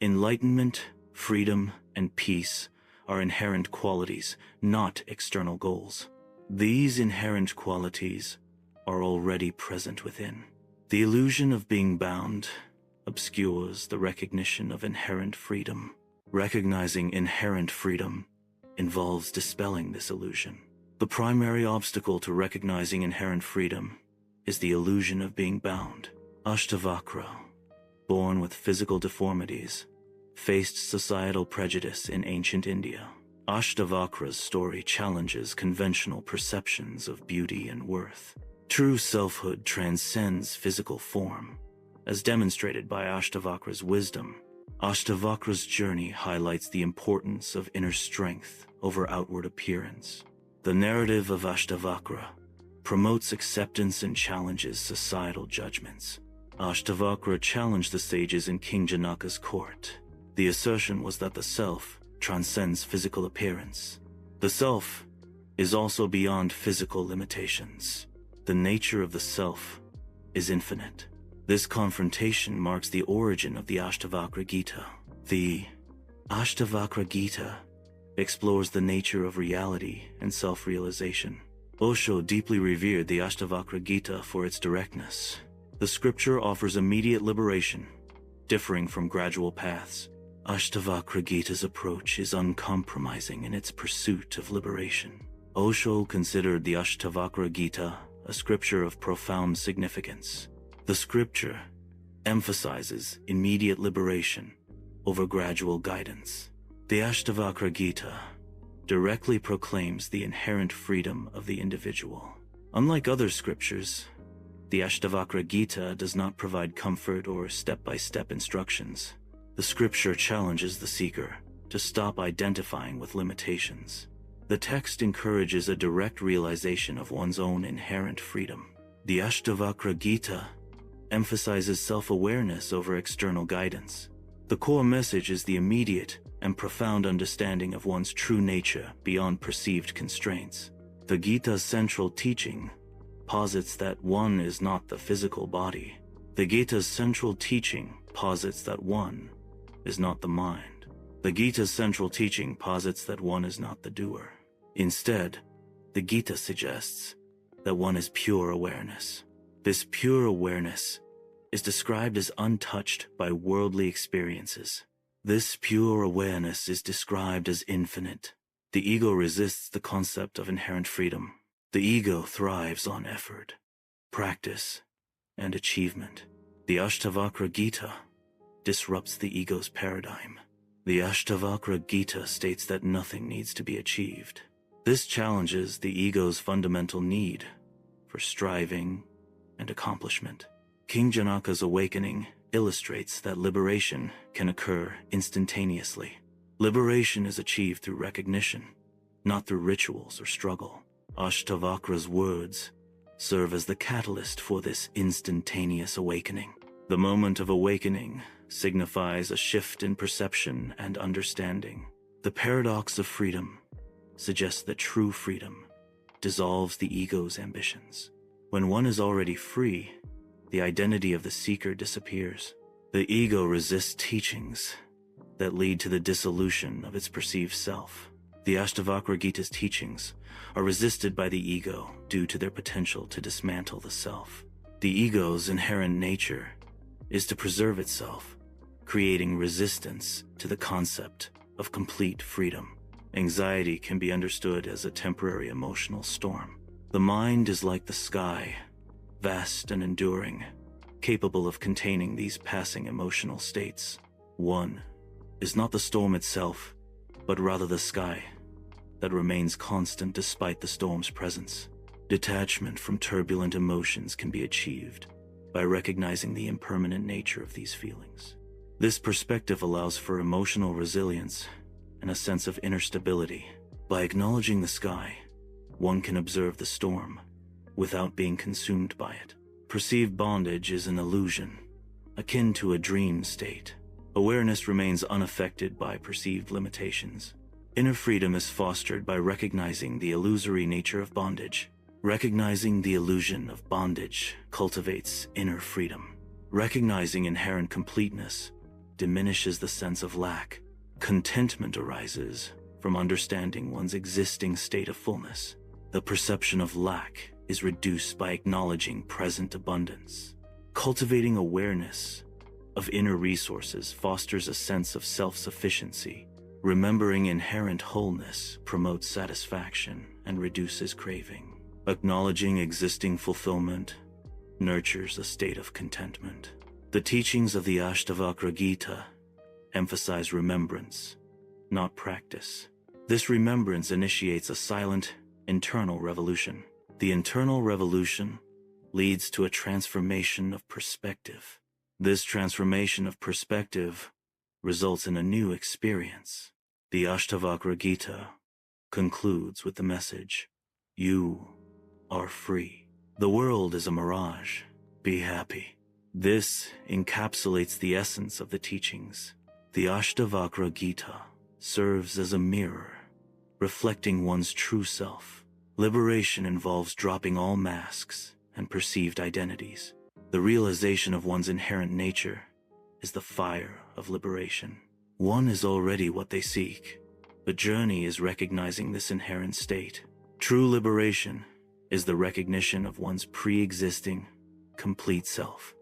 Enlightenment, freedom, and peace are inherent qualities, not external goals. These inherent qualities are already present within. The illusion of being bound obscures the recognition of inherent freedom. Recognizing inherent freedom involves dispelling this illusion. The primary obstacle to recognizing inherent freedom is the illusion of being bound. Ashtavakra, born with physical deformities, faced societal prejudice in ancient India. Ashtavakra's story challenges conventional perceptions of beauty and worth. True selfhood transcends physical form, as demonstrated by Ashtavakra's wisdom. Ashtavakra's journey highlights the importance of inner strength over outward appearance. The narrative of Ashtavakra promotes acceptance and challenges societal judgments. Ashtavakra challenged the sages in King Janaka's court. The assertion was that the self transcends physical appearance. The self is also beyond physical limitations. The nature of the self is infinite. This confrontation marks the origin of the Ashtavakra Gita. The Ashtavakra Gita explores the nature of reality and self-realization. Osho deeply revered the Ashtavakra Gita for its directness. The scripture offers immediate liberation, differing from gradual paths. Ashtavakra Gita's approach is uncompromising in its pursuit of liberation. Osho considered the Ashtavakra Gita a scripture of profound significance. The scripture emphasizes immediate liberation over gradual guidance. The Ashtavakra Gita directly proclaims the inherent freedom of the individual. Unlike other scriptures, the Ashtavakra Gita does not provide comfort or step-by-step instructions. The scripture challenges the seeker to stop identifying with limitations. The text encourages a direct realization of one's own inherent freedom. The Ashtavakra Gita emphasizes self-awareness over external guidance. The core message is the immediate and profound understanding of one's true nature beyond perceived constraints. The Gita's central teaching posits that one is not the physical body. The Gita's central teaching posits that one is not the mind. The Gita's central teaching posits that one is not the doer. Instead, the Gita suggests that one is pure awareness. This pure awareness is described as untouched by worldly experiences. This pure awareness is described as infinite. The ego resists the concept of inherent freedom. The ego thrives on effort, practice, and achievement. The Ashtavakra Gita disrupts the ego's paradigm. The Ashtavakra Gita states that nothing needs to be achieved. This challenges the ego's fundamental need for striving and accomplishment. King Janaka's awakening illustrates that liberation can occur instantaneously. Liberation is achieved through recognition, not through rituals or struggle. Ashtavakra's words serve as the catalyst for this instantaneous awakening. The moment of awakening signifies a shift in perception and understanding. The paradox of freedom suggests that true freedom dissolves the ego's ambitions. When one is already free, the identity of the seeker disappears. The ego resists teachings that lead to the dissolution of its perceived self. The Ashtavakra Gita's teachings are resisted by the ego due to their potential to dismantle the self. The ego's inherent nature is to preserve itself, creating resistance to the concept of complete freedom. Anxiety can be understood as a temporary emotional storm. The mind is like the sky, vast and enduring, capable of containing these passing emotional states. One is not the storm itself, but rather the sky that remains constant despite the storm's presence. Detachment from turbulent emotions can be achieved by recognizing the impermanent nature of these feelings. This perspective allows for emotional resilience and a sense of inner stability. By acknowledging the sky, one can observe the storm without being consumed by it. Perceived bondage is an illusion, akin to a dream state. Awareness remains unaffected by perceived limitations. Inner freedom is fostered by recognizing the illusory nature of bondage. Recognizing the illusion of bondage cultivates inner freedom. Recognizing inherent completeness diminishes the sense of lack. Contentment arises from understanding one's existing state of fullness. The perception of lack is reduced by acknowledging present abundance. Cultivating awareness of inner resources fosters a sense of self-sufficiency. Remembering inherent wholeness promotes satisfaction and reduces craving. Acknowledging existing fulfillment nurtures a state of contentment. The teachings of the Ashtavakra Gita emphasize remembrance, not practice. This remembrance initiates a silent, internal revolution. The internal revolution leads to a transformation of perspective. This transformation of perspective results in a new experience. The Ashtavakra Gita concludes with the message, "You are free. The world is a mirage. Be happy." This encapsulates the essence of the teachings. The Ashtavakra Gita serves as a mirror, reflecting one's true self. Liberation involves dropping all masks and perceived identities. The realization of one's inherent nature is the fire of liberation. One is already what they seek. The journey is recognizing this inherent state. True liberation is the recognition of one's pre-existing, complete self.